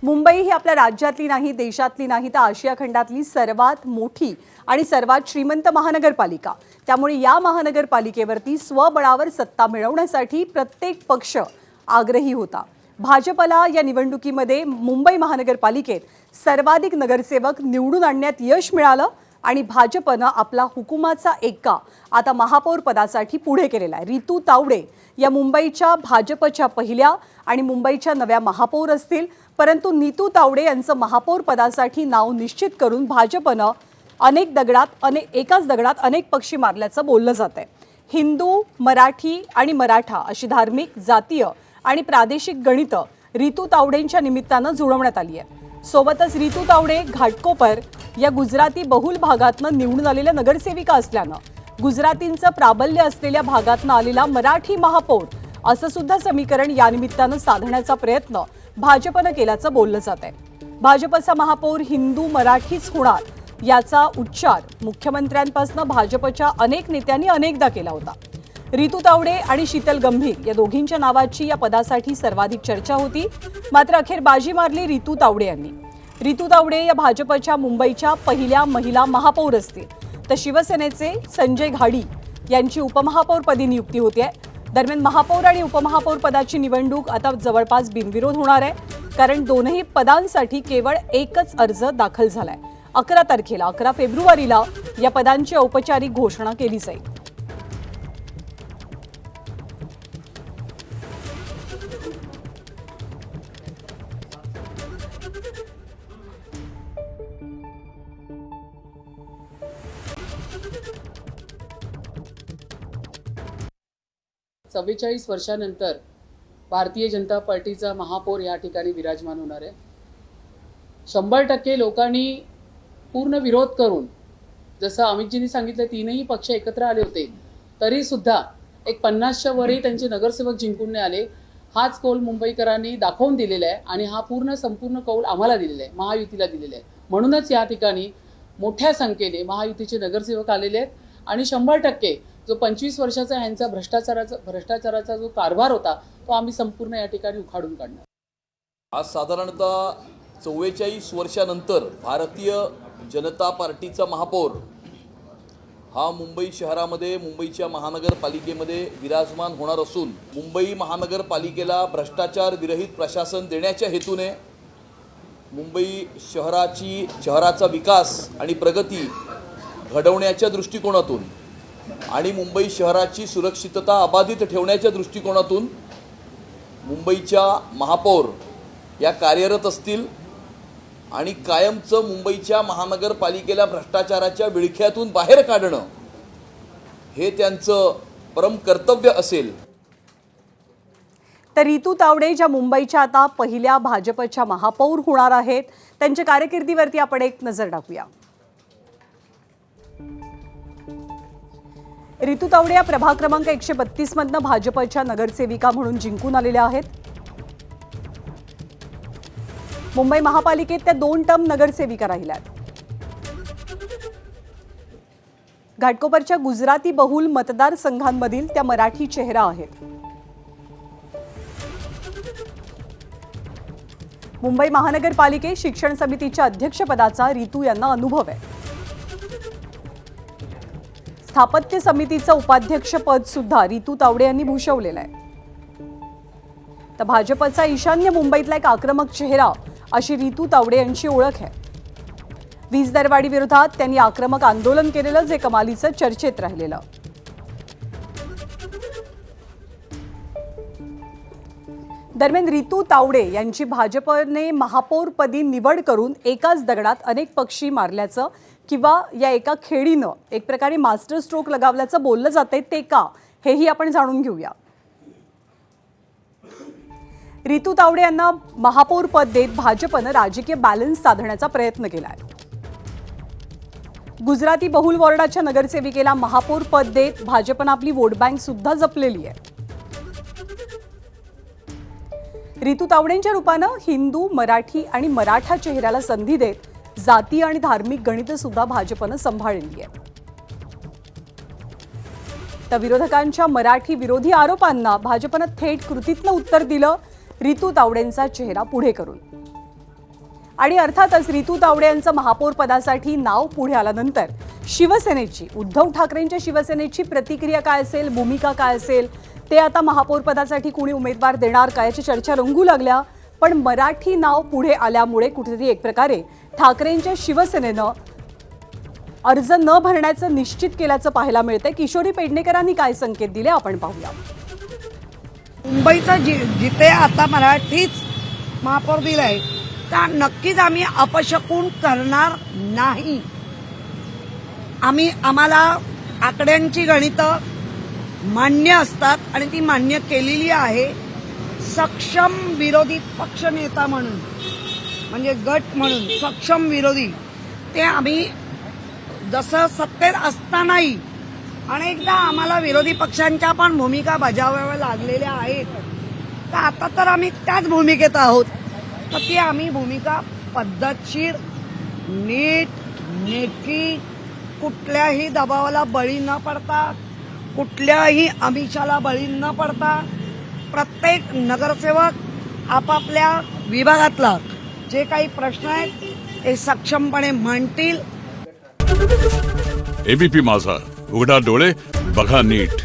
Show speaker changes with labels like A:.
A: मुंबई ही आपल्या राज्यातली नाही, देशातली नाही तर आशिया खंडातली सर्वात मोठी आणि सर्वात श्रीमंत महानगरपालिका। त्यामुळे या महानगरपालिकेवरती स्वबळावर सत्ता मिळवण्यासाठी प्रत्येक पक्ष आग्रही होता। भाजपला या निवडणुकीमध्ये मुंबई महानगरपालिकेत सर्वाधिक नगरसेवक निवडून आणण्यात यश मिळालं आणि भाजपनं आपला हुकुमाचा एक्का आता महापौर पदासाठी पुढे केलेला आहे। रितू तावडे या मुंबईच्या भाजपच्या पहिल्या आणि मुंबईच्या नव्या महापौर असतील, परंतु नीतू तावडे यांचं महापौर पदासाठी नाव निश्चित करून भाजपनं एकाच दगडात अनेक पक्षी मारल्याचं बोललं जात आहे। हिंदू, मराठी आणि मराठा अशी धार्मिक, जातीय आणि प्रादेशिक गणितं रितू तावडेंच्या निमित्तानं जुळवण्यात आली आहे। सोबतच रितू तावडे घाटकोपर या गुजराती बहुल भागातनं निवडून आलेल्या नगरसेविका असल्यानं गुजरातींचं प्राबल्य असलेल्या भागातनं आलेला मराठी महापौर असं सुद्धा समीकरण या निमित्तानं साधण्याचा प्रयत्न भाजपनं केल्याचं बोललं जात आहे। भाजपचा महापौर हिंदू मराठीच होणार याचा उच्चार मुख्यमंत्र्यांपासून भाजपच्या अनेक नेत्यांनी अनेकदा केला होता। रितू तावडे आणि शीतल गंभीर या दोघींच्या नावाची या पदासाठी सर्वाधिक चर्चा होती, मात्र अखेर बाजी मारली रितू तावडे यांनी। रितू तावडे या भाजपच्या मुंबईच्या पहिल्या महिला महापौर असतील, तर शिवसेनेचे संजय घाडी यांची उपमहापौरपदी नियुक्ती होती आहे। दरम्यान महापौर आणि उपमहापौर पदाची निवडणूक आता जवळपास बिनविरोध होणार आहे, कारण दोनही पदांसाठी केवळ एकच अर्ज दाखल झालाय। 11 फेब्रुवारीला या पदांची औपचारिक घोषणा केली जाईल।
B: 44 वर्षानंतर भारतीय जनता पार्टीचा महापौर या ठिकाणी विराजमान होणार आहे। 100% लोकांनी पूर्ण विरोध करून, जसं अमितजींनी सांगितलं, तीनही पक्ष एकत्र आले होते, तरी सुद्धा एक 50च्या वरही त्यांचे नगरसेवक जिंकून आले। हाच कौल मुंबईकरांनी दाखवून दिलेला आहे आणि हा संपूर्ण कौल आम्हाला दिलेला आहे, महायुतीला दिलेला आहे। म्हणूनच या ठिकाणी मोठ्या संख्येने महायुतीचे नगरसेवक आलेले आहेत आणि 100% जो 25 वर्षाचा ह्यांचा भ्रष्टाचाराचा जो कारभार होता तो आम्ही संपूर्ण या ठिकाणी उखाडून काढणार।
C: आज साधारणतः 44 वर्षानंतर भारतीय जनता पार्टीचा महापौर हा मुंबई शहरामध्ये, मुंबईच्या महानगरपालिकेमध्ये विराजमान होणार असून मुंबई महानगरपालिकेला भ्रष्टाचार विरहित प्रशासन देण्याच्या हेतूने मुंबई शहराचा विकास आणि प्रगती घडवण्याच्या दृष्टिकोनातून आणि मुंबई शहराची सुरक्षितता अबाधित ठेवण्याच्या दृष्टिकोनातून मुंबईच्या महापौर या कार्यरत असतील आणि कायमचं मुंबईच्या महानगरपालिकेला भ्रष्टाचाराच्या विळख्यातून बाहेर काढणं हे त्यांचं परम कर्तव्य असेल।
A: तर रितू तावडे ज्या मुंबईच्या आता पहिल्या भाजपच्या महापौर होणार आहेत, त्यांच्या कारकिर्दीवरती आपण एक नजर टाकूया। रितू तावडे या प्रभाग क्रमांक 132 मधनं भाजपच्या नगरसेविका म्हणून जिंकून आलेल्या आहेत। मुंबई महापालिकेत त्या 2 टर्म नगरसेविका राहिल्यात। घाटकोपरच्या गुजराती बहुल मतदारसंघांमधील त्या मराठी चेहरा आहेत। मुंबई महानगरपालिकेत शिक्षण समितीच्या अध्यक्षपदाचा रितू यांना अनुभव आहे। स्थापत्य समितीचं उपाध्यक्षपद सुद्धा रितू तावडे यांनी भूषवलेलं आहे। तर भाजपचा ईशान्य मुंबईतला एक आक्रमक चेहरा अशी रितू तावडे यांची ओळख आहे। वीज दरवाढी विरोधात त्यांनी आक्रमक आंदोलन केलेलं, जे कमालीचं चर्चेत राहिलेलं। दरम्यान रितू तावडे यांची भाजपने महापौरपदी निवड करून एकाच दगडात अनेक पक्षी मारल्याचं किंवा या एका खेळीनं एक प्रकारे मास्टर स्ट्रोक लगावल्याचं बोललं जातंय, ते का, हेही आपण जाणून घेऊया। रितू तावडे यांना महापौर पद देत भाजपनं राजकीय बॅलन्स साधण्याचा प्रयत्न केलाय। गुजराती बहुल वॉर्डाच्या नगरसेविकेला महापौर पद देत भाजपनं आपली वोट बँक सुद्धा जपलेली आहे। रितू तावडेंच्या रूपानं हिंदू, मराठी आणि मराठा चेहऱ्याला संधी देत जाती आणि धार्मिक गणितं सुद्धा भाजपनं सांभाळली आहे। तर विरोधकांच्या मराठी विरोधी आरोपांना भाजपनं थेट कृतीतनं उत्तर दिलं, रितू तावडेंचा चेहरा पुढे करून। आणि अर्थातच रितू तावडे यांचं महापौर पदासाठी नाव पुढे आल्यानंतर शिवसेनेची, उद्धव ठाकरेंच्या शिवसेनेची प्रतिक्रिया काय असेल, भूमिका काय असेल, ते आता महापौर पदासाठी कोणी उमेदवार देणार का याची चर्चा रंगू लागल्या. पण मराठी नाव पुढे आल्यामुळे कुठेतरी एक प्रकारे ठाकरेंच्या शिवसेनेनं अर्ज न भरण्याचं निश्चित केल्याचं पाहायला मिळतंय. किशोरी पेडणेकरांनी काय संकेत दिले आपण पाहूया.
D: मुंबईचं जिथे आता मराठीच महापौर दिलंय त्या नक्कीच आम्ही अपशकुन करणार नाही. आम्हाला आकड्यांची गणितं मान्य असतात आणि ती मान्य केलेली आहे. सक्षम विरोधी पक्षनेता म्हणून, म्हणजे गट म्हणून सक्षम विरोधी, ते आम्ही जसं सत्तेत असतानाही अनेकदा आम्हाला विरोधी पक्षांच्या पण भूमिका बजावाव्या लागलेल्या आहेत. तर आता तर आम्ही त्याच भूमिकेत आहोत. तर ती आम्ही भूमिका पद्धतशीर, नीट, नेटकी, कुठल्याही दबावाला बळी न पडता, कुठल्याही आमिषाला बळी न पडता, प्रत्येक नगरसेवक आपापल्या विभागातला जे काही प्रश्न आहेत ते सक्षमपणे मांडतील.
E: एबीपी माझा, उघडा डोळे बघा नीट.